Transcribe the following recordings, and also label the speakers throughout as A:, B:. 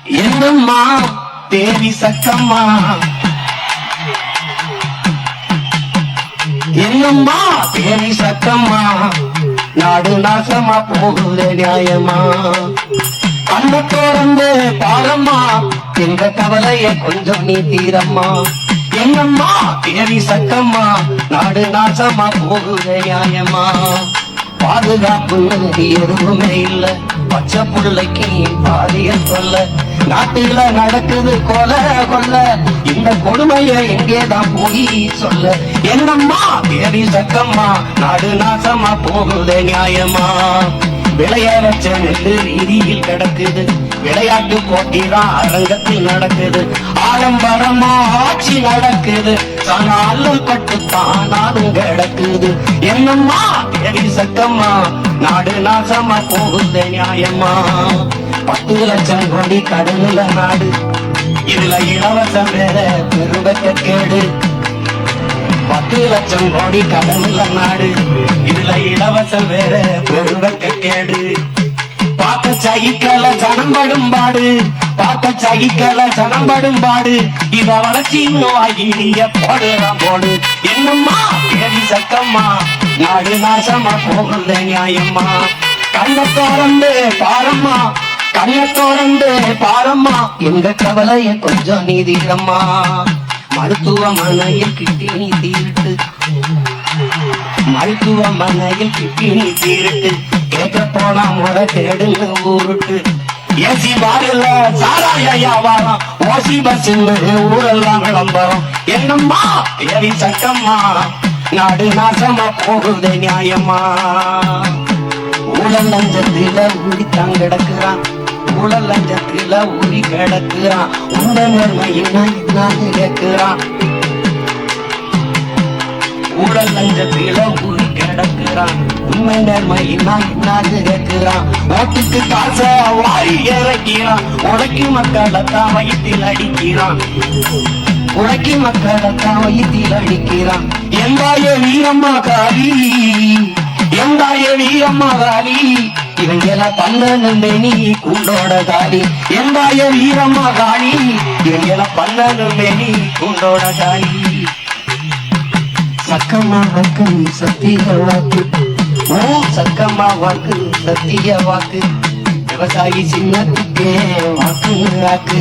A: என்னம்மா தேவி சக்கம்மா, என்னம்மா தேவி சக்கம்மா, நாடு நாசமா போகுது நியாயமா. கண்ண திறந்து பாரம்மா, எங்க கவலைய கொஞ்சம் நீ தீரம்மா. என்னம்மா தேவி சக்கம்மா, நாடு நாசமா போகுது நியாயமா. பாதுகாப்பு எதுவுமே இல்ல, பச்சை புள்ளைக்கு பாலியல் சொல்ல. நாட்டுல நடக்குது கொலை கொல்ல, இந்த கொடுமைய எங்கேதான் போய் சொல்ல. என்னம்மா தேவி சக்கம்மா, நாடு நாசமா போகுது நியாயமா. விளைய வச்ச நெல்லு வீதியில் கிடக்குது, விளையாட்டு போட்டிதான் அரங்கத்தில் நடக்குது. ஆடம்பரமா ஆட்சி நடக்குது, ஆனாலும் கட்டுத்தானாலும் கிடக்குது. என்னம்மா தேவி சக்கம்மா, நாடு நாசமா போகுது நியாயமா. 10 லட்சம் கோடி கடனுல நாடு, இதுல இலவசம் வேற பெருவக்க கேடு. 10 லட்சம் கோடி கடனுல நாடு, இதுல இலவசம் வேற பெருவக்க கேடு. பார்க்க சகிக்கல சனம்படும் பாடு, பார்க்க சகிக்கல சனம்படும் பாடு. இத வளர்ச்சி நோயிலிய போடுறான் போடு. என்னம்மா தேவி சக்கம்மா, நாடு நாசமா போகுது நியாயம்மா. கண்ண திறந்து பாரம்மா, கண்ண திறந்து பாரம்மா, எங்க கவலைய கொஞ்சம் நீதிரம்மா. மருத்துவமனையில் கிட்டினி தீர்ட்டு, மருத்துவமனையில் கிட்டினி தீர்ட்டு. கேட்க போனா முறை கேடுன்னு ஊருட்டு. ஏசி பாருல சாராய வியாபாரம், ஓசி பஸ் ஊரெல்லாம் விளம்பரம். என்னம்மா தேவி சக்கம்மா, நாடு நாசமா போகுது நியாயமா. ஊழல் லஞ்சத்தில ஊறி தான் கிடக்குறான், ஊழல் லஞ்சத்தில ஊறி கிடக்குறான். உண்ட நேர்மையினா இன்னாது கேட்கிறான், ஊழல் லஞ்சத்தில ஊறி கிடக்குறான். உண்மை நேர்மையினா இன்னாது கேட்கிறான். ஓட்டுக்கு காசை வாரி இறக்கிறான், உழைக்கு மக்களைத்தான் வயிற்றில் அடிக்கிறான், உழைக்கு மக்களைத்தான் வயிற்றில் அடிக்கிறான். எந்தாய வீரம்மா காரி, எந்தாய வீரம்மா காரி, இவங்கள பண்ணனுமே நீ கூண்டோட காலி. எந்தாய வீரம்மா காளி, இவங்கள பண்ணனுமே நீ கூண்டோட காலி. சக்கம்மா வாக்கு சத்திய வாக்கு, ஓ சக்கம்மா வாக்கு சத்திய வாக்கு. விவசாயி சின்னத்துக்கே வாக்கு வாக்கு,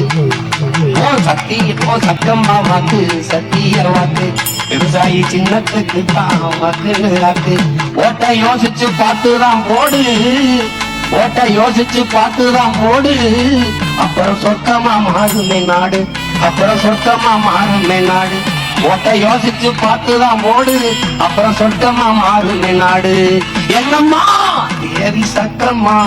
A: ஓ சத்திய ஓ சக்கம்மா வாக்கு சத்திய வாக்கு. விவசாயி சின்னத்துக்கு தான் வாக்கு வாக்கு. ஓட்ட யோசிச்சு பார்த்துதான் போடு, ஓட்ட யோசிச்சு பார்த்துதான் போடு. அப்புறம் சொர்க்கமா மாறுமே நாடு, அப்புறம் சொர்க்கமா மாறுமே நாடு. ஓட்ட யோசிச்சு பார்த்துதான் போடு, அப்புறம் சொர்க்கமா மாறுமே நாடு. என்னம்மா தேவி சக்கம்மா.